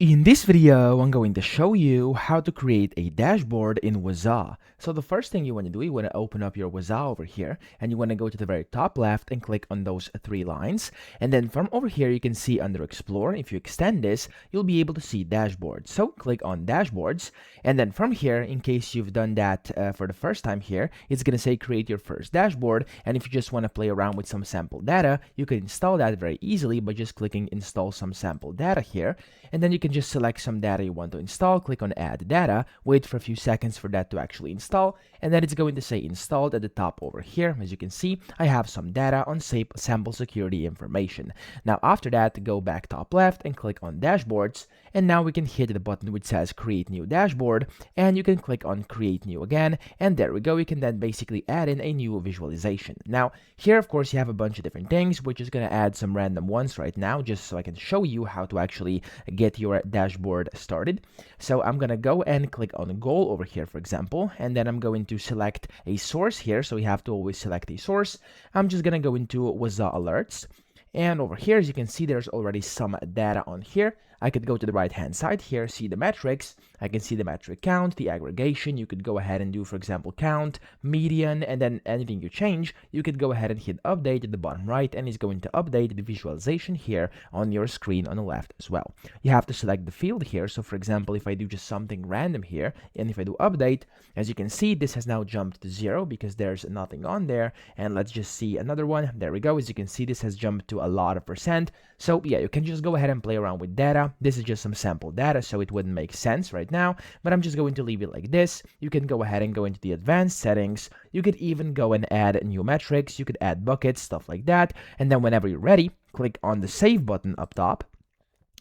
In this video, I'm going to show you how to create a dashboard in Wazuh. So the first thing you want to do, you want to open up your Wazuh over here, and you want to go to the very top left and click on those three lines. And then from over here, you can see under Explore, if you extend this, you'll be able to see Dashboards. So click on Dashboards, and then from here, in case you've done that for the first time here, it's going to say create your first dashboard. And if you just want to play around with some sample data, you can install that very easily by just clicking Install Some Sample Data here. And then you can just select some data you want to install, click on Add Data, wait for a few seconds for that to actually install, and then it's going to say installed at the top over here. As you can see, I have some data on sample security information. Now after that, go back top left and click on Dashboards, and now we can hit the button which says Create New Dashboard, and you can click on Create New again, and there we go. You can then basically add in a new visualization. Now here, of course, you have a bunch of different things. We're just going to add some random ones right now, just so I can show you how to actually get your dashboard started. So I'm gonna go and click on goal over here, for example, and then I'm going to select a source here. So we have to always select a source. I'm just gonna go into Wazuh alerts, and over here, as you can see, there's already some data on here. I could go to the right hand side here, see the metrics. I can see the metric count, the aggregation. You could go ahead and do, for example, count, median, and then anything you change, you could go ahead and hit update at the bottom right, and it's going to update the visualization here on your screen on the left as well. You have to select the field here. So for example, if I do just something random here, and if I do update, as you can see, this has now jumped to 0 because there's nothing on there. And let's just see another one. There we go. As you can see, this has jumped to a lot of percent. So yeah, you can just go ahead and play around with data. This is just some sample data, so it wouldn't make sense right now, but I'm just going to leave it like this. You can go ahead and go into the advanced settings. You could even go and add new metrics. You could add buckets, stuff like that. And then whenever you're ready, click on the save button up top.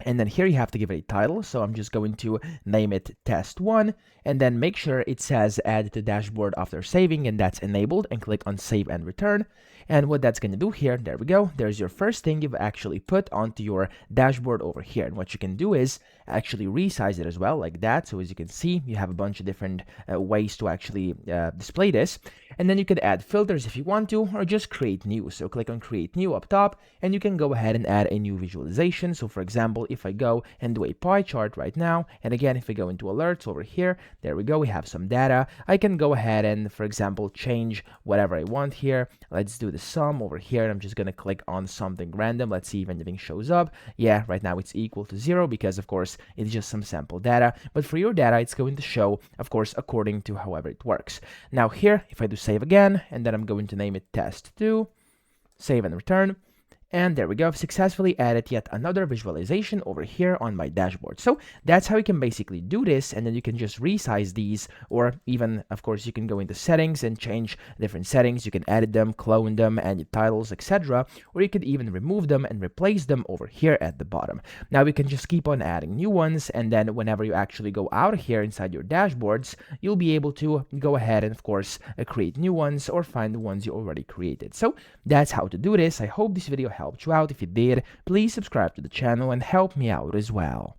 And then here you have to give it a title. So I'm just going to name it test 1, and then make sure it says add to dashboard after saving, and that's enabled, and click on save and return. And what that's going to do here, there we go. There's your first thing you've actually put onto your dashboard over here. And what you can do is actually resize it as well, like that. So as you can see, you have a bunch of different ways to actually display this. And then you can add filters if you want to, or just create new. So click on create new up top, and you can go ahead and add a new visualization. So for example, if I go and do a pie chart right now, and again, if I go into alerts over here, there we go, we have some data. I can go ahead and, for example, change whatever I want here. Let's do the sum over here. I'm just going to click on something random. Let's see if anything shows up. Yeah, right now it's equal to 0 because, of course, it's just some sample data. But for your data, it's going to show, of course, according to however it works. Now here, if I do save again, and then I'm going to name it test 2, save and return. And there we go, I've successfully added yet another visualization over here on my dashboard. So that's how you can basically do this, and then you can just resize these, or even, of course, you can go into settings and change different settings. You can edit them, clone them, add titles, etc. Or you could even remove them and replace them over here at the bottom. Now we can just keep on adding new ones, and then whenever you actually go out of here inside your dashboards, you'll be able to go ahead and, of course, create new ones or find the ones you already created. So that's how to do this. I hope this video helped you out. If it did, please subscribe to the channel and help me out as well.